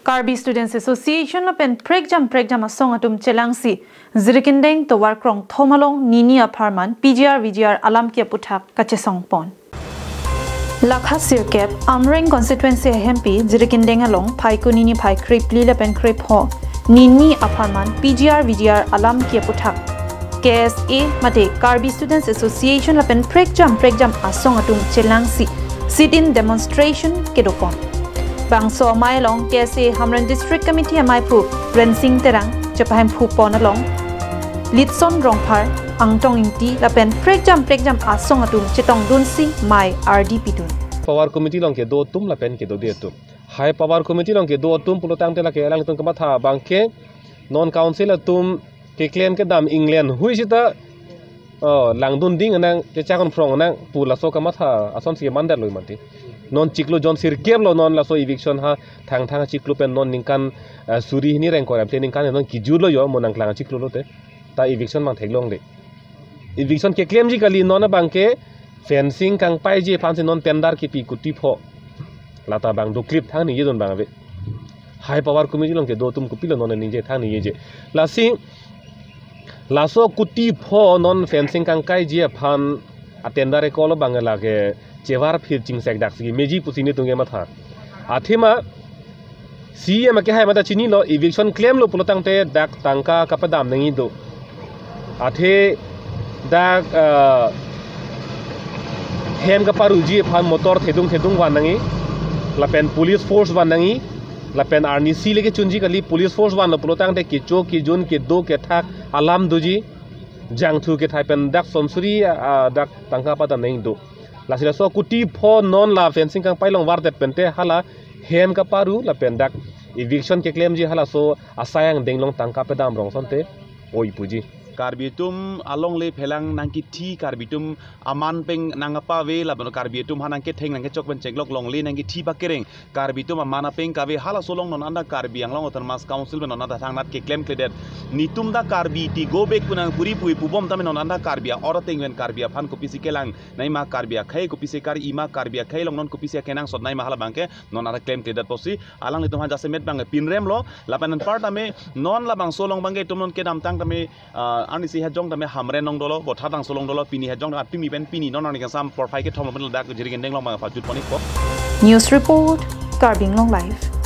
Karbi Students Association la pen Prekjam asong atum chelangsi zirikindeng to warkrong thomalong nini aparman PRG VGR alam ki aputhak kachesong pon Lakha Sirkep Amreng constituency MP zirikindeng along phaiku nini phai kripli la pen krip ho nini aparman PRG VGR alam ki aputhak KSA mate Karbi Students Association la pen Prekjam asong atum chelangsi sit-in demonstration kedopon Bangso Mailong KSA Hamran District Committee Amai Phu Rensing Terang Japahem Phu Ponalong Litson Rongphar Angtong Ingti Lapen Prekjam Asong Atum Chitong Dunsi Mai RDP Dun Power Committee long ke do tum lapen ke do de tum High Power Committee long ke do tum pulotang tela ke lang tung kamatha bangke non council tum ke claim ke dam England hui sita lang dun ding nang ke chakon frong nang pula so kamatha ason si mandar loi manti non ciklu John Sirkep lo non la so eviction ha thang ciklu pen non ningkan suri ni reng koram te ningkan non kijur lo yo monang klang ciklu lo te ta eviction mang theglong de eviction ke claim ji kali non bangke fencing kang pai je fansi non tender ki pi kuti pho lata bang do clip thang ni ye don bang be high power committee long ke do tum kupilo non ni je thang ni ye je la si la so kuti pho non fencing kang kai je phan atender e kolo bangala ke Cevar phir ching sek dak sigi meji pusini tunge matha athima CM ke hai mata chini lo eviction claim lo pulotang te dak tangka kapadam nangi do athe dak hem ka paruji phan motor thedung wanangi lapen police force wanangi lapen army si lege chunji kali police force wan lo pulotang te ki cho ki jun ki do ke thak alam doji jangthu ke thaipen dak somsuri dak tangka padam nangi do Lasila so kuti pho non la fencing kang pailong wartet pente hala hem ka paru la pendak eviction ke claim ji hala so asayang denglong tangka pedam rong sonte oi puji Karbitum along le phelang nangki thi karbitum aman peng nangapa we la karbitum hanangke theng nangke chok ben chenglok long le nangki thi bakereng karbitum amana peng kawe hala solong non anda karbi anglong otan mas council ben onada thangnat ke claim kledet nitum da karbi ti go back punang puri pui pubom tamen non anda karbia orating wen karbia phan kopisi kelang naima karbia khai kopisi kar ima karbia khai long non kopisi kenang sot naima hala bangke non ada claim kledet posi alang le tumha jase met bang pinrem lo lapanan part ame non la bang solong bangke tumnon ke dam tang tame ani si hejong tame hamre nong dolo botha tang solong dolo pini hejong at pimi ben pini non ani sam por phai ke thom ben dak jiri gendeng long ma fa jut poni ko News Report Karbing Long Life